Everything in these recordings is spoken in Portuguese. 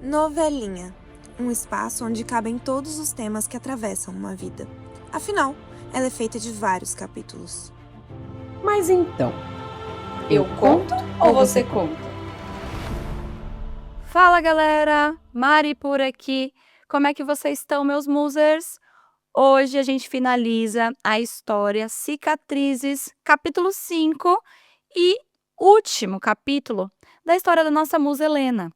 Novelinha, um espaço onde cabem todos os temas que atravessam uma vida. Afinal, ela é feita de vários capítulos. Mas então, eu conto ou você conta? Fala galera, Mari por aqui. Como é que vocês estão, meus musers? Hoje a gente finaliza a história Cicatrizes, capítulo 5 e último capítulo da história da nossa musa Helena.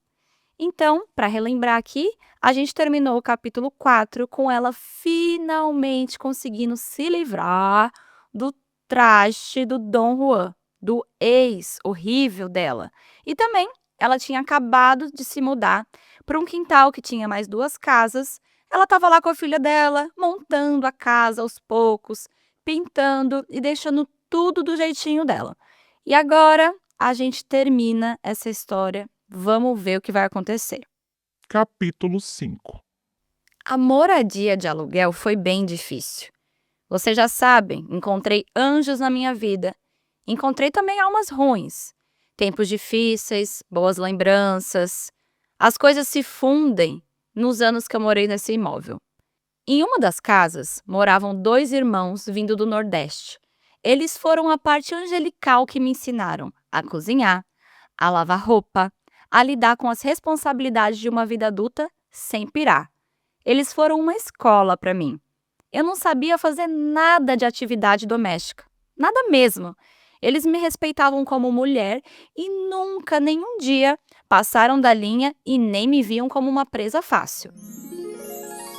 Então, para relembrar aqui, a gente terminou o capítulo 4 com ela finalmente conseguindo se livrar do traste do Dom Juan, do ex horrível dela. E também ela tinha acabado de se mudar para um quintal que tinha mais 2 casas. Ela estava lá com a filha dela, montando a casa aos poucos, pintando e deixando tudo do jeitinho dela. E agora a gente termina essa história. Vamos ver o que vai acontecer. Capítulo 5. A moradia de aluguel foi bem difícil. Vocês já sabem, encontrei anjos na minha vida. Encontrei também almas ruins. Tempos difíceis, boas lembranças. As coisas se fundem nos anos que eu morei nesse imóvel. Em uma das casas, moravam 2 irmãos vindo do Nordeste. Eles foram a parte angelical que me ensinaram a cozinhar, a lavar roupa, a lidar com as responsabilidades de uma vida adulta sem pirar. Eles foram uma escola para mim. Eu não sabia fazer nada de atividade doméstica. Nada mesmo. Eles me respeitavam como mulher e nunca, nenhum dia, passaram da linha e nem me viam como uma presa fácil.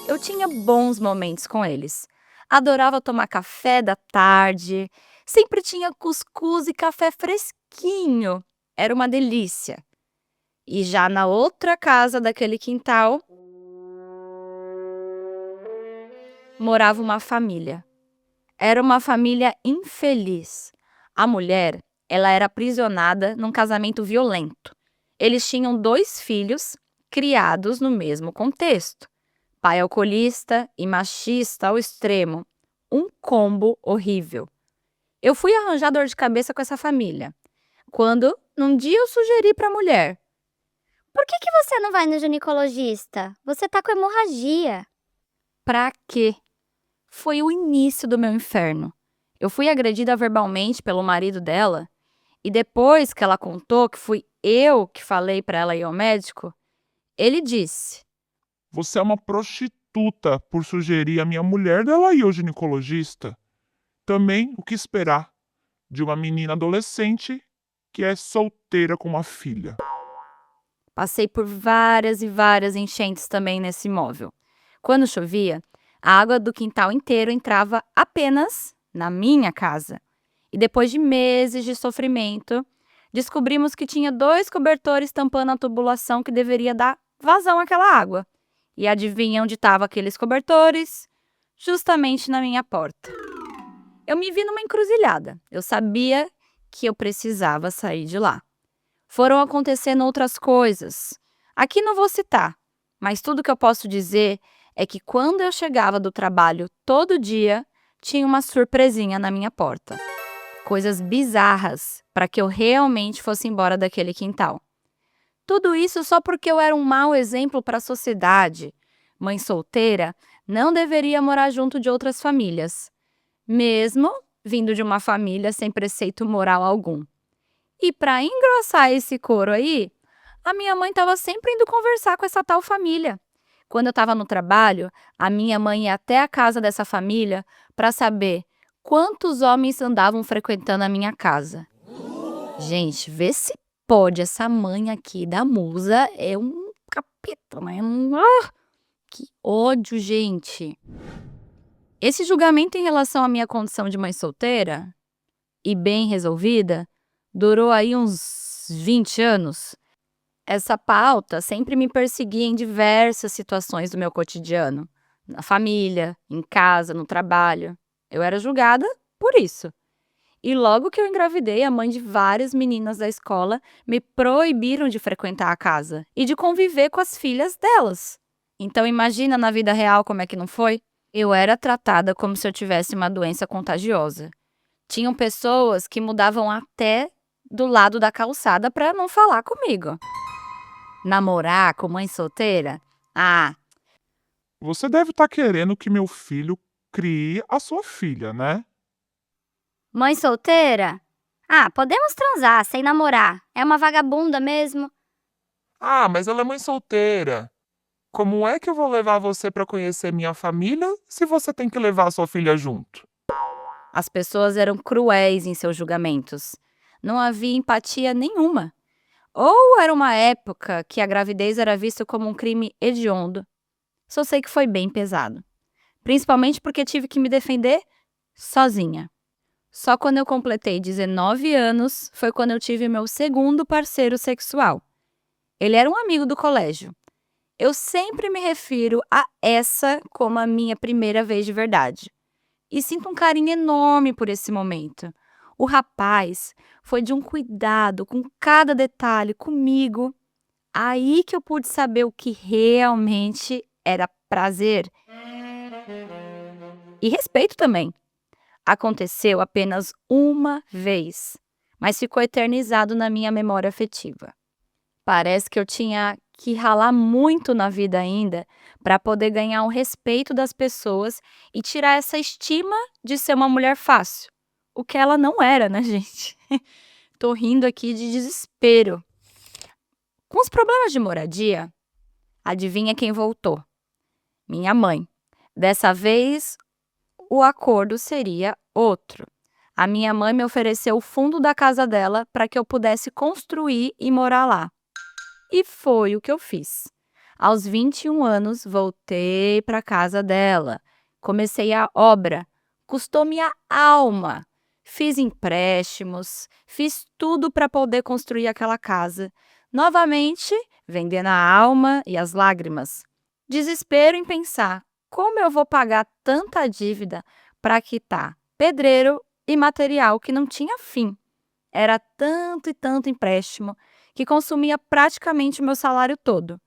Eu tinha bons momentos com eles. Adorava tomar café da tarde. Sempre tinha cuscuz e café fresquinho. Era uma delícia. E já na outra casa daquele quintal, morava uma família. Era uma família infeliz. A mulher, ela era aprisionada num casamento violento. Eles tinham 2 filhos criados no mesmo contexto. Pai alcoolista e machista ao extremo. Um combo horrível. Eu fui arranjar dor de cabeça com essa família. Quando, num dia, eu sugeri para a mulher: Por que você não vai no ginecologista? Você tá com hemorragia. pra quê? Foi o início do meu inferno. Eu fui agredida verbalmente pelo marido dela e depois que ela contou que fui eu que falei para ela ir ao médico, ele disse: Você é uma prostituta por sugerir a minha mulher dela ir ao ginecologista. Também o que esperar de uma menina adolescente que é solteira com uma filha. Passei por várias e várias enchentes também nesse imóvel. Quando chovia, a água do quintal inteiro entrava apenas na minha casa. E depois de meses de sofrimento, descobrimos que tinha 2 cobertores tampando a tubulação que deveria dar vazão àquela água. E adivinha onde estavam aqueles cobertores? Justamente na minha porta. Eu me vi numa encruzilhada. Eu sabia que eu precisava sair de lá. Foram acontecendo outras coisas. Aqui não vou citar, mas tudo que eu posso dizer é que quando eu chegava do trabalho todo dia, tinha uma surpresinha na minha porta. Coisas bizarras para que eu realmente fosse embora daquele quintal. Tudo isso só porque eu era um mau exemplo para a sociedade. Mãe solteira não deveria morar junto de outras famílias, mesmo vindo de uma família sem preceito moral algum. E para engrossar esse couro aí, a minha mãe estava sempre indo conversar com essa tal família. Quando eu estava no trabalho, a minha mãe ia até a casa dessa família para saber quantos homens andavam frequentando a minha casa. Gente, vê se pode, essa mãe aqui da musa é um capeta, né? Que ódio, gente. Esse julgamento em relação à minha condição de mãe solteira, e bem resolvida, durou aí uns 20 anos. Essa pauta sempre me perseguia em diversas situações do meu cotidiano. Na família, em casa, no trabalho. Eu era julgada por isso. E logo que eu engravidei, a mãe de várias meninas da escola me proibiram de frequentar a casa e de conviver com as filhas delas. Então imagina na vida real como é que não foi? Eu era tratada como se eu tivesse uma doença contagiosa. Tinham pessoas que mudavam até do lado da calçada para não falar comigo. Namorar com mãe solteira? Ah, Você deve estar querendo que meu filho crie a sua filha, né? Mãe solteira? Ah, podemos transar sem namorar. É uma vagabunda mesmo. Ah, mas ela é mãe solteira. Como é que eu vou levar você para conhecer minha família se você tem que levar a sua filha junto? as pessoas eram cruéis em seus julgamentos. Não havia empatia nenhuma. Ou era uma época que a gravidez era vista como um crime hediondo. Só sei que foi bem pesado. Principalmente porque tive que me defender sozinha. Só quando eu completei 19 anos foi quando eu tive meu segundo parceiro sexual. Ele era um amigo do colégio. Eu sempre me refiro a essa como a minha primeira vez de verdade. E sinto um carinho enorme por esse momento. O rapaz foi de um cuidado com cada detalhe comigo. Aí que eu pude saber o que realmente era prazer. E respeito também. Aconteceu apenas uma vez, mas ficou eternizado na minha memória afetiva. Parece que eu tinha que ralar muito na vida ainda para poder ganhar o respeito das pessoas e tirar essa estima de ser uma mulher fácil. O que ela não era, né, gente? Tô rindo aqui de desespero. Com os problemas de moradia, adivinha quem voltou? Minha mãe. Dessa vez, o acordo seria outro. A minha mãe me ofereceu o fundo da casa dela para que eu pudesse construir e morar lá. E foi o que eu fiz. Aos 21 anos, voltei para a casa dela. Comecei a obra. Custou minha alma. Fiz empréstimos, fiz tudo para poder construir aquela casa. Novamente, vendendo a alma e as lágrimas. Desespero em pensar como eu vou pagar tanta dívida para quitar pedreiro e material que não tinha fim. Era tanto e tanto empréstimo que consumia praticamente o meu salário todo.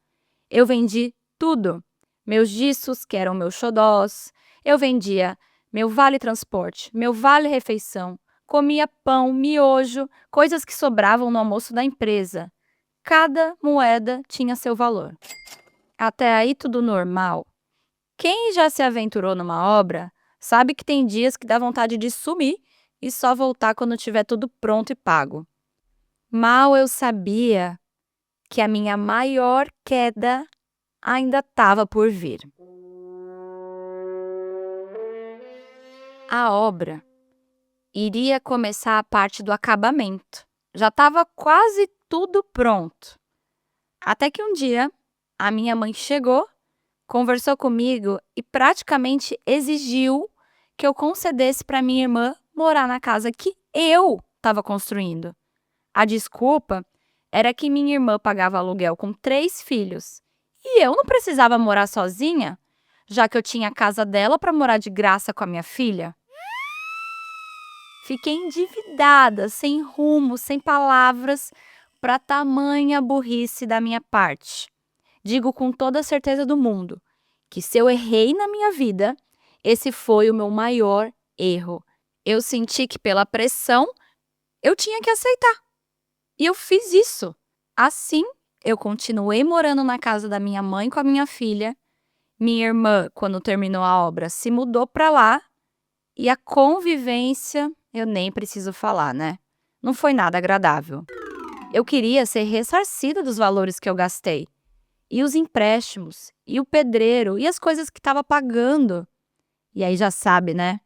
Eu vendi tudo. Meus discos, que eram meus xodós. Eu vendia meu vale-transporte, meu vale-refeição. Comia pão, miojo, coisas que sobravam no almoço da empresa. Cada moeda tinha seu valor. Até aí tudo normal. Quem já se aventurou numa obra sabe que tem dias que dá vontade de sumir e só voltar quando tiver tudo pronto e pago. Mal eu sabia que a minha maior queda ainda estava por vir. A obra iria começar a parte do acabamento. Já estava quase tudo pronto. Até que um dia a minha mãe chegou, conversou comigo e praticamente exigiu que eu concedesse para minha irmã morar na casa que eu estava construindo. A desculpa era que minha irmã pagava aluguel com 3 filhos e eu não precisava morar sozinha, já que eu tinha a casa dela para morar de graça com a minha filha. Fiquei endividada, sem rumo, sem palavras, para tamanha burrice da minha parte. Digo com toda a certeza do mundo que se eu errei na minha vida, esse foi o meu maior erro. Eu senti que pela pressão eu tinha que aceitar. E eu fiz isso. Assim, eu continuei morando na casa da minha mãe com a minha filha. Minha irmã, quando terminou a obra, se mudou para lá. E a convivência, eu nem preciso falar, né? Não foi nada agradável. Eu queria ser ressarcida dos valores que eu gastei. E os empréstimos, e o pedreiro, e as coisas que estava pagando. E aí já sabe, né?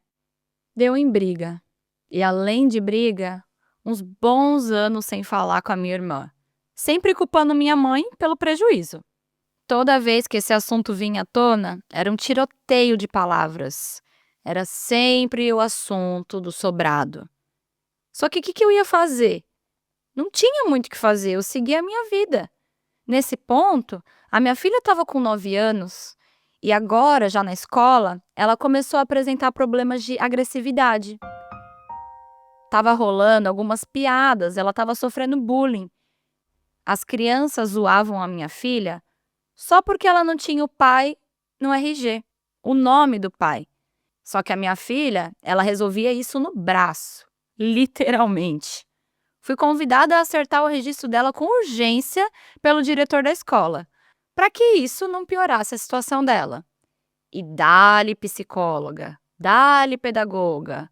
Deu em briga. E além de briga, uns bons anos sem falar com a minha irmã. Sempre culpando minha mãe pelo prejuízo. Toda vez que esse assunto vinha à tona, era um tiroteio de palavras. Era sempre o assunto do sobrado. Só que o que eu ia fazer? Não tinha muito o que fazer, eu seguia a minha vida. Nesse ponto, a minha filha estava com 9 anos e agora, já na escola, ela começou a apresentar problemas de agressividade. Tava rolando algumas piadas, ela estava sofrendo bullying. As crianças zoavam a minha filha só porque ela não tinha o pai no RG, o nome do pai. Só que a minha filha, ela resolvia isso no braço, literalmente. fui convidada a acertar o registro dela com urgência pelo diretor da escola, para que isso não piorasse a situação dela. E dá-lhe psicóloga, dá-lhe pedagoga.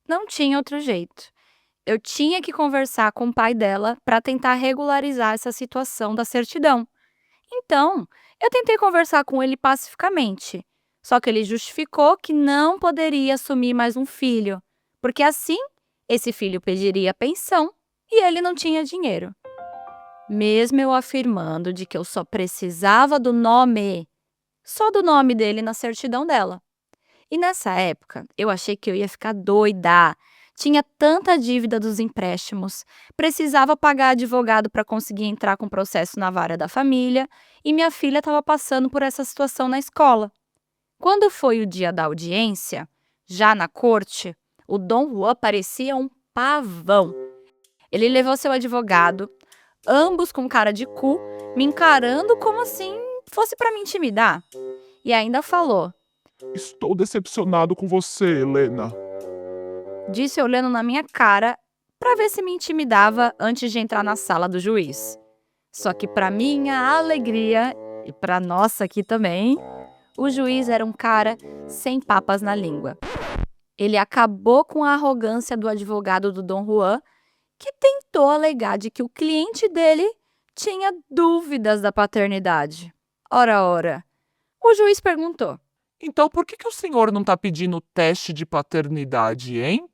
Não tinha outro jeito. Eu tinha que conversar com o pai dela para tentar regularizar essa situação da certidão. Então, eu tentei conversar com ele pacificamente, só que ele justificou que não poderia assumir mais um filho, porque assim esse filho pediria pensão e ele não tinha dinheiro. Mesmo eu afirmando de que eu só precisava do nome, só do nome dele na certidão dela. E nessa época, eu achei que eu ia ficar doida. Tinha tanta dívida dos empréstimos, precisava pagar advogado para conseguir entrar com processo na vara da família e minha filha estava passando por essa situação na escola. Quando foi o dia da audiência, já na corte, o Dom Juan parecia um pavão. Ele levou seu advogado, ambos com cara de cu, me encarando como assim fosse para me intimidar. E ainda falou, Estou decepcionado com você, Helena. disse olhando na minha cara para ver se me intimidava antes de entrar na sala do juiz. Só que para minha alegria, e para nossa aqui também, o juiz era um cara sem papas na língua. Ele acabou com a arrogância do advogado do Dom Juan, que tentou alegar de que o cliente dele tinha dúvidas da paternidade. Ora. O juiz perguntou, Então por que o senhor não está pedindo teste de paternidade, hein?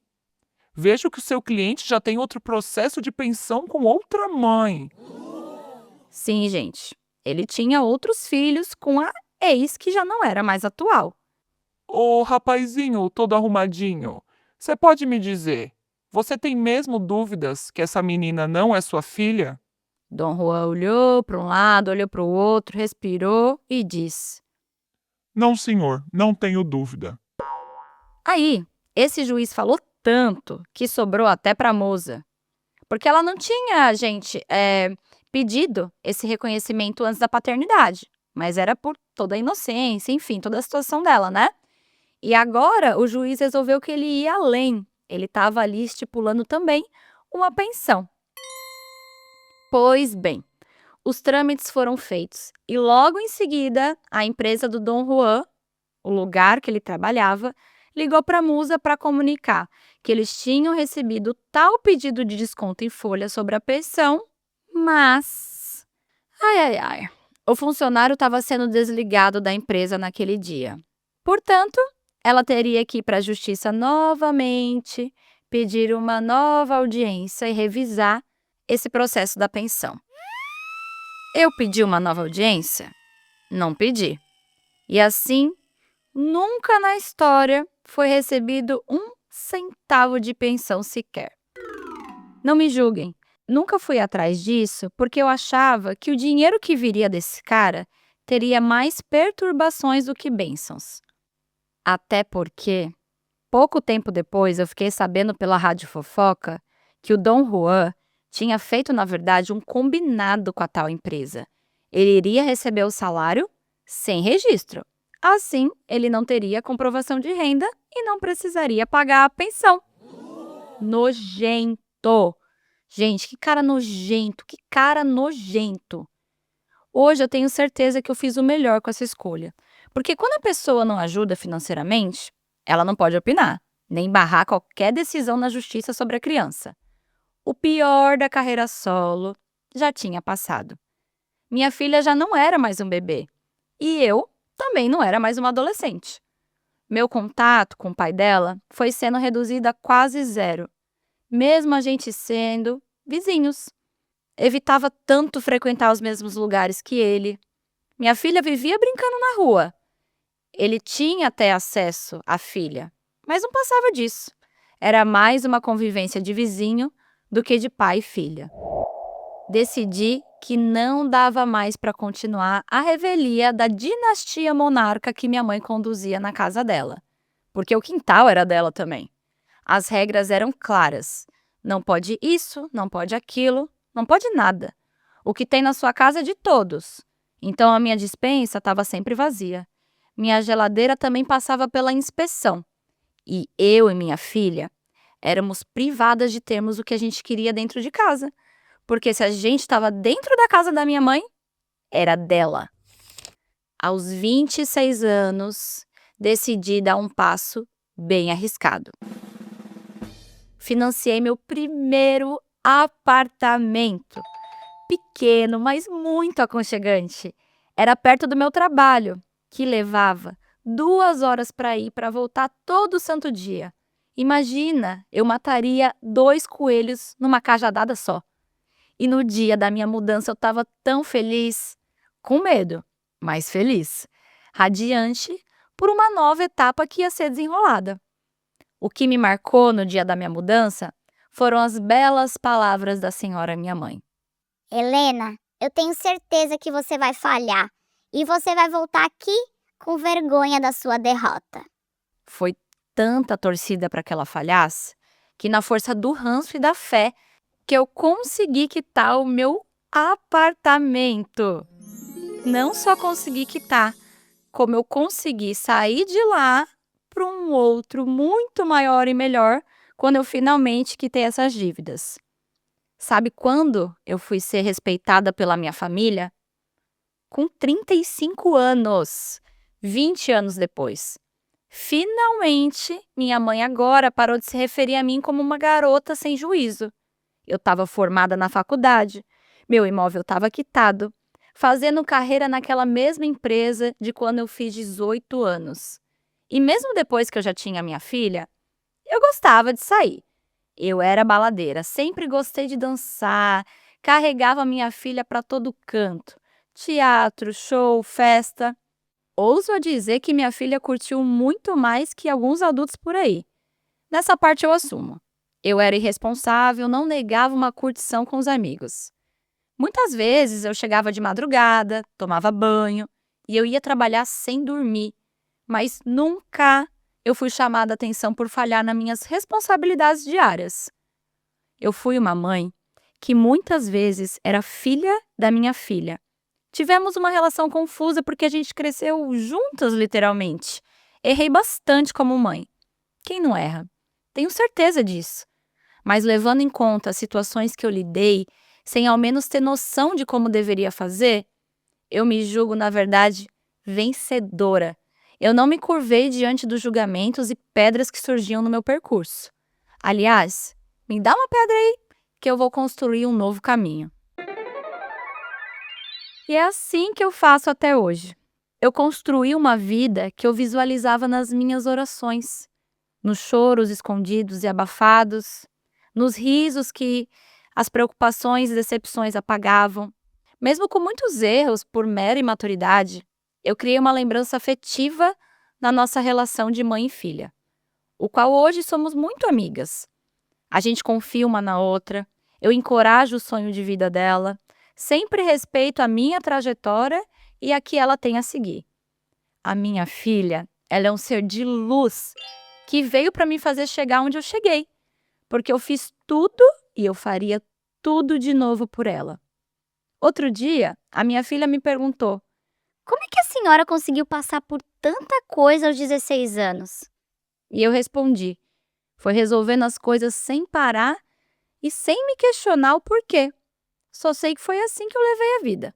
Vejo que o seu cliente já tem outro processo de pensão com outra mãe. sim, gente, ele tinha outros filhos com a ex que já não era mais atual. Ô rapazinho todo arrumadinho, você pode me dizer, você tem mesmo dúvidas que essa menina não é sua filha? Dom Juan olhou para um lado, olhou para o outro, respirou e disse. Não, senhor, não tenho dúvida. Aí, esse juiz falou tanto que sobrou até para a moça. Porque ela não tinha, gente, pedido esse reconhecimento antes da paternidade. Mas era por toda a inocência, enfim, toda a situação dela, né? E agora o juiz resolveu que ele ia além. Ele estava ali estipulando também uma pensão. Pois bem, os trâmites foram feitos e logo em seguida a empresa do Dom Juan, o lugar que ele trabalhava, ligou para a Musa para comunicar que eles tinham recebido tal pedido de desconto em folha sobre a pensão, mas... Ai, o funcionário estava sendo desligado da empresa naquele dia. Portanto, ela teria que ir para a justiça novamente, pedir uma nova audiência e revisar esse processo da pensão. Eu pedi uma nova audiência? Não pedi. E assim, nunca na história foi recebido 1 centavo de pensão sequer. Não me julguem, nunca fui atrás disso porque eu achava que o dinheiro que viria desse cara teria mais perturbações do que bênçãos. Até porque, pouco tempo depois, eu fiquei sabendo pela rádio fofoca que o Dom Juan tinha feito, na verdade, um combinado com a tal empresa. Ele iria receber o salário sem registro. Assim, ele não teria comprovação de renda e não precisaria pagar a pensão. Nojento! Gente, que cara nojento, que cara nojento! Hoje eu tenho certeza que eu fiz o melhor com essa escolha. Porque quando a pessoa não ajuda financeiramente, ela não pode opinar, nem barrar qualquer decisão na justiça sobre a criança. O pior da carreira solo já tinha passado. Minha filha já não era mais um bebê. E eu também não era mais uma adolescente. Meu contato com o pai dela foi sendo reduzido a quase zero, mesmo a gente sendo vizinhos. Evitava tanto frequentar os mesmos lugares que ele. Minha filha vivia brincando na rua. Ele tinha até acesso à filha, mas não passava disso. Era mais uma convivência de vizinho do que de pai e filha. Decidi que não dava mais para continuar a revelia da dinastia monarca que minha mãe conduzia na casa dela, porque o quintal era dela também. As regras eram claras. Não pode isso, não pode aquilo, não pode nada. O que tem na sua casa é de todos. Então a minha despensa estava sempre vazia. Minha geladeira também passava pela inspeção. E eu e minha filha éramos privadas de termos o que a gente queria dentro de casa. Porque se a gente estava dentro da casa da minha mãe, era dela. Aos 26 anos, decidi dar um passo bem arriscado. Financiei meu primeiro apartamento. Pequeno, mas muito aconchegante. Era perto do meu trabalho, que levava 2 horas para ir e para voltar todo santo dia. Imagina, eu mataria 2 coelhos numa cajadada só. E no dia da minha mudança eu estava tão feliz, com medo, mas feliz, radiante por uma nova etapa que ia ser desenrolada. O que me marcou no dia da minha mudança foram as belas palavras da senhora minha mãe. Helena, eu tenho certeza que você vai falhar e você vai voltar aqui com vergonha da sua derrota. Foi tanta torcida para que ela falhasse, que na força do ranço e da fé, que eu consegui quitar o meu apartamento. Não só consegui quitar, como eu consegui sair de lá para um outro muito maior e melhor quando eu finalmente quitei essas dívidas. Sabe quando eu fui ser respeitada pela minha família? Com 35 anos, 20 anos depois. Finalmente, minha mãe agora parou de se referir a mim como uma garota sem juízo. Eu estava formada na faculdade, meu imóvel estava quitado, fazendo carreira naquela mesma empresa de quando eu fiz 18 anos. E mesmo depois que eu já tinha minha filha, eu gostava de sair. Eu era baladeira, sempre gostei de dançar, carregava minha filha para todo canto. Teatro, show, festa. Ouso a dizer que minha filha curtiu muito mais que alguns adultos por aí. Nessa parte eu assumo. Eu era irresponsável, não negava uma curtição com os amigos. Muitas vezes eu chegava de madrugada, tomava banho e eu ia trabalhar sem dormir. Mas nunca eu fui chamada a atenção por falhar nas minhas responsabilidades diárias. Eu fui uma mãe que muitas vezes era filha da minha filha. Tivemos uma relação confusa porque a gente cresceu juntas, literalmente. Errei bastante como mãe. Quem não erra? Tenho certeza disso. Mas levando em conta as situações que eu lidei, sem ao menos ter noção de como deveria fazer, eu me julgo, na verdade, vencedora. Eu não me curvei diante dos julgamentos e pedras que surgiam no meu percurso. Aliás, me dá uma pedra aí, que eu vou construir um novo caminho. E é assim que eu faço até hoje. Eu construí uma vida que eu visualizava nas minhas orações, nos choros escondidos e abafados, nos risos que as preocupações e decepções apagavam. Mesmo com muitos erros por mera imaturidade, eu criei uma lembrança afetiva na nossa relação de mãe e filha, o qual hoje somos muito amigas. A gente confia uma na outra, eu encorajo o sonho de vida dela, sempre respeito a minha trajetória e a que ela tem a seguir. A minha filha, ela é um ser de luz que veio para me fazer chegar onde eu cheguei, porque eu fiz tudo e eu faria tudo de novo por ela. Outro dia, a minha filha me perguntou: Como é que a senhora conseguiu passar por tanta coisa aos 16 anos? e eu respondi: foi resolvendo as coisas sem parar e sem me questionar o porquê. Só sei que foi assim que eu levei a vida.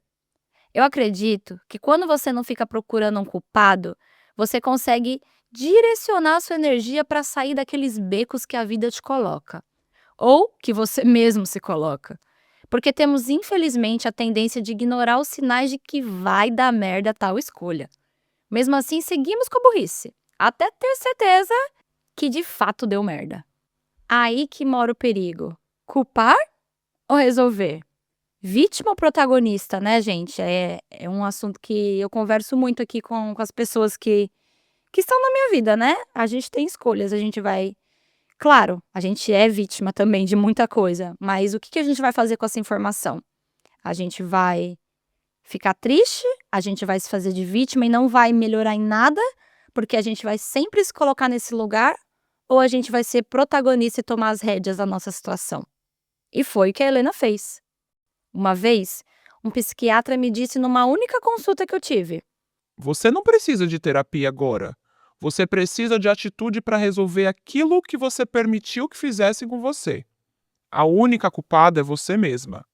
Eu acredito que quando você não fica procurando um culpado, você consegue direcionar a sua energia para sair daqueles becos que a vida te coloca. Ou que você mesmo se coloca. Porque temos, infelizmente, a tendência de ignorar os sinais de que vai dar merda tal escolha. Mesmo assim, seguimos com a burrice, até ter certeza que de fato deu merda. Aí que mora o perigo. Culpar ou resolver? Vítima ou protagonista, né, gente? É um assunto que eu converso muito aqui com as pessoas que estão na minha vida, né? A gente tem escolhas, a gente vai... Claro, a gente é vítima também de muita coisa, mas o que a gente vai fazer com essa informação? A gente vai ficar triste, a gente vai se fazer de vítima e não vai melhorar em nada, porque a gente vai sempre se colocar nesse lugar, ou a gente vai ser protagonista e tomar as rédeas da nossa situação? E foi o que a Helena fez. Uma vez, um psiquiatra me disse numa única consulta que eu tive: Você não precisa de terapia agora. Você precisa de atitude para resolver aquilo que você permitiu que fizessem com você. A única culpada é você mesma.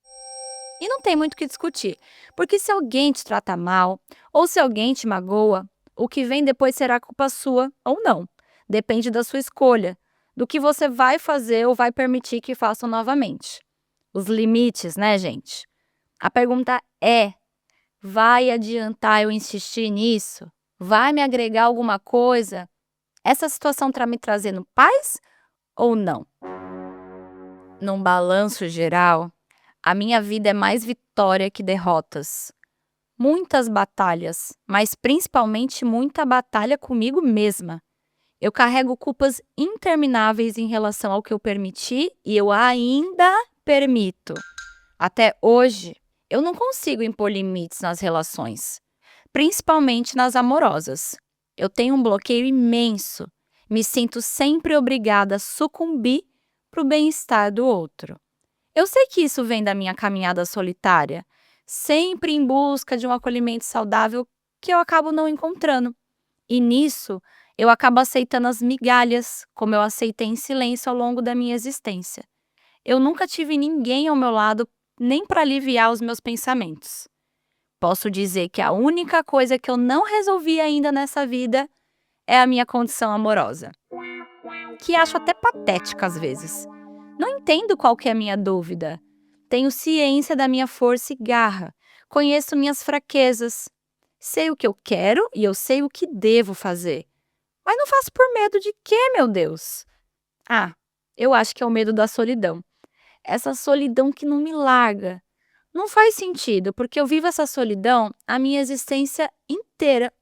E não tem muito o que discutir, porque se alguém te trata mal ou se alguém te magoa, o que vem depois será culpa sua ou não. Depende da sua escolha, do que você vai fazer ou vai permitir que façam novamente. Os limites, né, gente? A pergunta é: vai adiantar eu insistir nisso? Vai me agregar alguma coisa? Essa situação está me trazendo paz ou não? Num balanço geral, a minha vida é mais vitória que derrotas. Muitas batalhas, mas principalmente muita batalha comigo mesma. Eu carrego culpas intermináveis em relação ao que eu permiti e eu ainda permito. Até hoje, eu não consigo impor limites nas relações, principalmente nas amorosas. Eu tenho um bloqueio imenso. Me sinto sempre obrigada a sucumbir para o bem-estar do outro. Eu sei que isso vem da minha caminhada solitária, sempre em busca de um acolhimento saudável que eu acabo não encontrando. E nisso, eu acabo aceitando as migalhas, como eu aceitei em silêncio ao longo da minha existência. Eu nunca tive ninguém ao meu lado nem para aliviar os meus pensamentos. Posso dizer que a única coisa que eu não resolvi ainda nessa vida é a minha condição amorosa, que acho até patética às vezes. Não entendo qual que é a minha dúvida. Tenho ciência da minha força e garra. Conheço minhas fraquezas. Sei o que eu quero e eu sei o que devo fazer. Mas não faço por medo de quê, meu Deus? Ah, eu acho que é o medo da solidão. Essa solidão que não me larga. Não faz sentido, porque eu vivo essa solidão a minha existência inteira.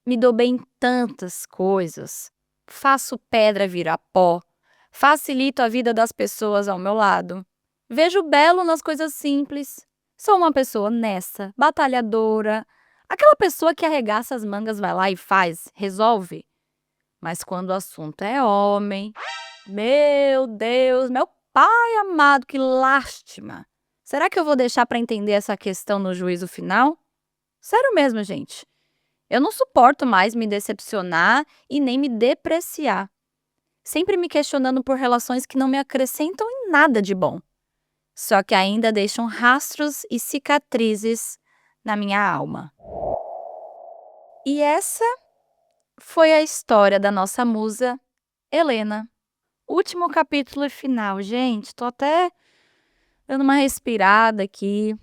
Me dou bem em tantas coisas. Faço pedra virar pó. Facilito a vida das pessoas ao meu lado. Vejo belo nas coisas simples. Sou uma pessoa honesta, batalhadora. Aquela pessoa que arregaça as mangas, vai lá e faz, resolve. Mas quando o assunto é homem, meu Deus, meu pai amado, que lástima. Será que eu vou deixar para entender essa questão no juízo final? Sério mesmo, gente. Eu não suporto mais me decepcionar e nem me depreciar. Sempre me questionando por relações que não me acrescentam em nada de bom. Só que ainda deixam rastros e cicatrizes na minha alma. E essa foi a história da nossa musa, Helena. Último capítulo e final, gente. Tô até dando uma respirada aqui.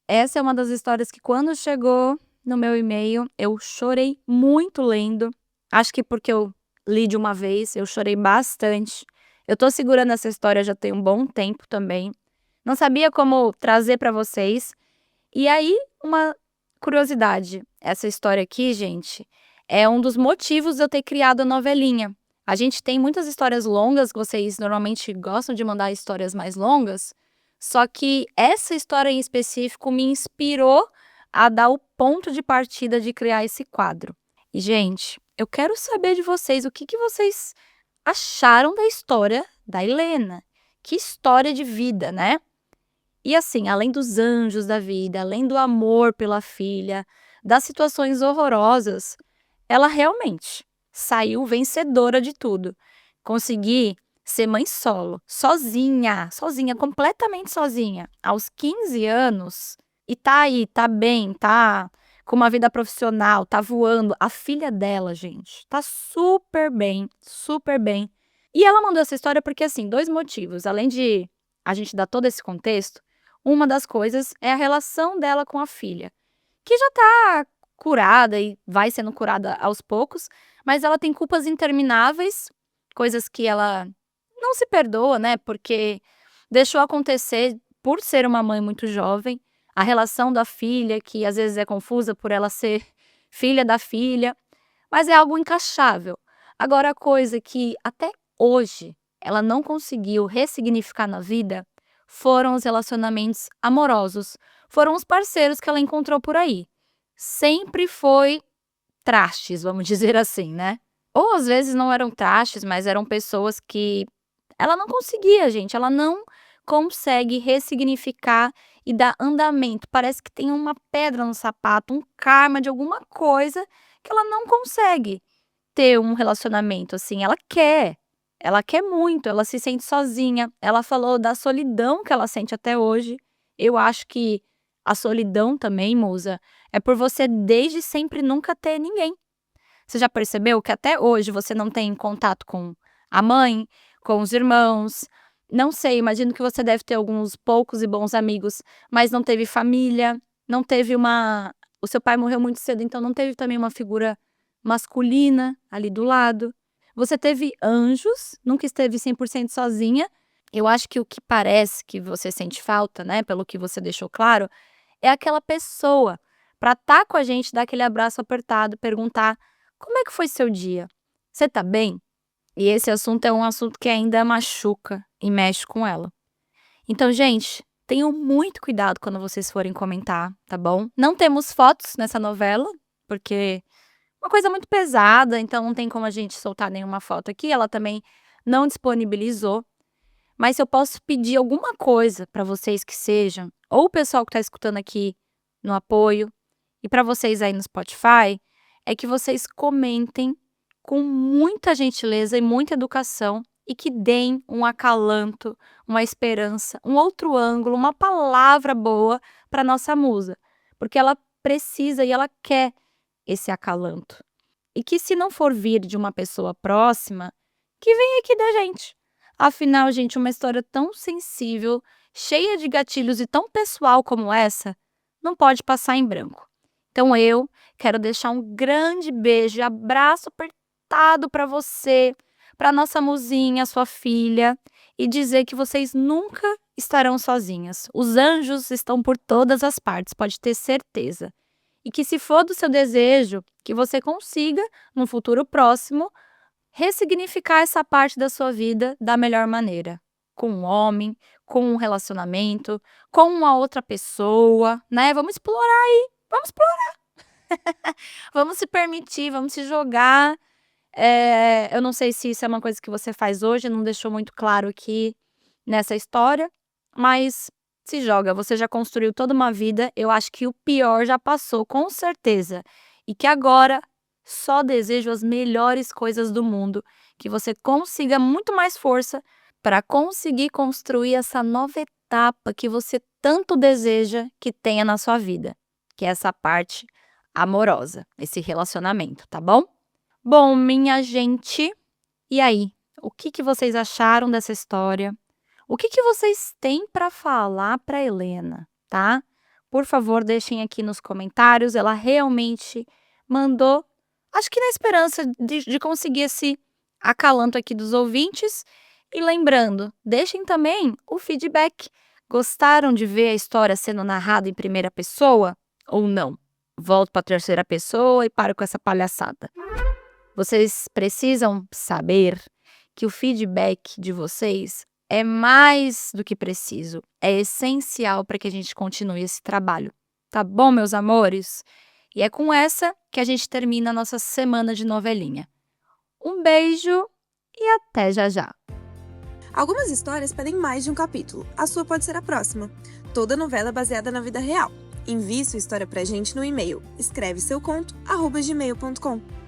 Essa é uma das histórias que quando chegou no meu e-mail, eu chorei muito lendo. Acho que porque eu li de uma vez, eu chorei bastante. Eu tô segurando essa história já tem um bom tempo também. Não sabia como trazer para vocês. E aí, uma curiosidade. Essa história aqui, gente, é um dos motivos de eu ter criado a novelinha. A gente tem muitas histórias longas, vocês normalmente gostam de mandar histórias mais longas, só que essa história em específico me inspirou a dar o ponto de partida de criar esse quadro. E, gente, eu quero saber de vocês o que vocês acharam da história da Helena. Que história de vida, né? E assim, além dos anjos da vida, além do amor pela filha, das situações horrorosas, ela realmente saiu vencedora de tudo. Consegui ser mãe solo, sozinha, completamente sozinha, aos 15 anos, e tá aí, tá bem, tá com uma vida profissional, tá voando. A filha dela, gente, tá super bem, super bem. E ela mandou essa história porque, assim, 2 motivos. Além de a gente dar todo esse contexto, uma das coisas é a relação dela com a filha, que já tá curada e vai sendo curada aos poucos, mas ela tem culpas intermináveis, coisas que ela não se perdoa, né? Porque deixou acontecer por ser uma mãe muito jovem. A relação da filha, que às vezes é confusa por ela ser filha da filha, mas é algo encaixável. Agora, a coisa que até hoje ela não conseguiu ressignificar na vida foram os relacionamentos amorosos, foram os parceiros que ela encontrou por aí. Sempre foi trastes, vamos dizer assim, né? Ou às vezes não eram trastes, mas eram pessoas que ela não conseguia, gente, ela não consegue ressignificar e dar andamento. Parece que tem uma pedra no sapato, um karma de alguma coisa que ela não consegue. ter um relacionamento, assim, ela quer. Ela quer muito, ela se sente sozinha. Ela falou da solidão que ela sente até hoje. Eu acho que a solidão também, Musa, é por você desde sempre nunca ter ninguém. Você já percebeu que até hoje você não tem contato com a mãe, com os irmãos? Não sei, imagino que você deve ter alguns poucos e bons amigos, mas não teve família, não teve uma. O seu pai morreu muito cedo, então não teve também uma figura masculina ali do lado. Você teve anjos, nunca esteve 100% sozinha. Eu acho que o que parece que você sente falta, né, pelo que você deixou claro, é aquela pessoa para estar com a gente, dar aquele abraço apertado, perguntar como é que foi seu dia? Você tá bem? E esse assunto é um assunto que ainda machuca e mexe com ela. Então, gente, tenham muito cuidado quando vocês forem comentar, tá bom? Não temos fotos nessa novela, porque uma coisa muito pesada, então não tem como a gente soltar nenhuma foto aqui. Ela também não disponibilizou. Mas se eu posso pedir alguma coisa para vocês que sejam, ou o pessoal que está escutando aqui no apoio, e para vocês aí no Spotify, é que vocês comentem com muita gentileza e muita educação e que deem um acalanto, uma esperança, um outro ângulo, uma palavra boa para nossa musa, porque ela precisa e ela quer esse acalanto. E que se não for vir de uma pessoa próxima, que venha aqui da gente. Afinal, gente, uma história tão sensível, cheia de gatilhos e tão pessoal como essa, não pode passar em branco. Então eu quero deixar um grande beijo e abraço apertado para você, para nossa musinha, sua filha, e dizer que vocês nunca estarão sozinhas. Os anjos estão por todas as partes, pode ter certeza. E que se for do seu desejo, que você consiga, no futuro próximo, ressignificar essa parte da sua vida da melhor maneira. Com um homem, com um relacionamento, com uma outra pessoa, né? Vamos explorar aí, vamos explorar. Vamos se permitir, vamos se jogar. Eu não sei se isso é uma coisa que você faz hoje, não deixou muito claro aqui nessa história, mas se joga, você já construiu toda uma vida, eu acho que o pior já passou, com certeza. E que agora só desejo as melhores coisas do mundo, que você consiga muito mais força para conseguir construir essa nova etapa que você tanto deseja que tenha na sua vida, que é essa parte amorosa, esse relacionamento, tá bom? Bom, minha gente, e aí? O que vocês acharam dessa história? O que vocês têm para falar para Helena, tá? Por favor, deixem aqui nos comentários. Ela realmente mandou, acho que na esperança de conseguir esse acalanto aqui dos ouvintes. E lembrando, deixem também o feedback. Gostaram de ver a história sendo narrada em primeira pessoa ou não? Volto para a terceira pessoa e paro com essa palhaçada. Vocês precisam saber que o feedback de vocês é mais do que preciso, é essencial para que a gente continue esse trabalho. Tá bom, meus amores? E é com essa que a gente termina a nossa semana de novelinha. Um beijo e até já já! Algumas histórias pedem mais de um capítulo. A sua pode ser a próxima. Toda novela é baseada na vida real. Envie sua história pra gente no e-mail escreveseuconto@gmail.com.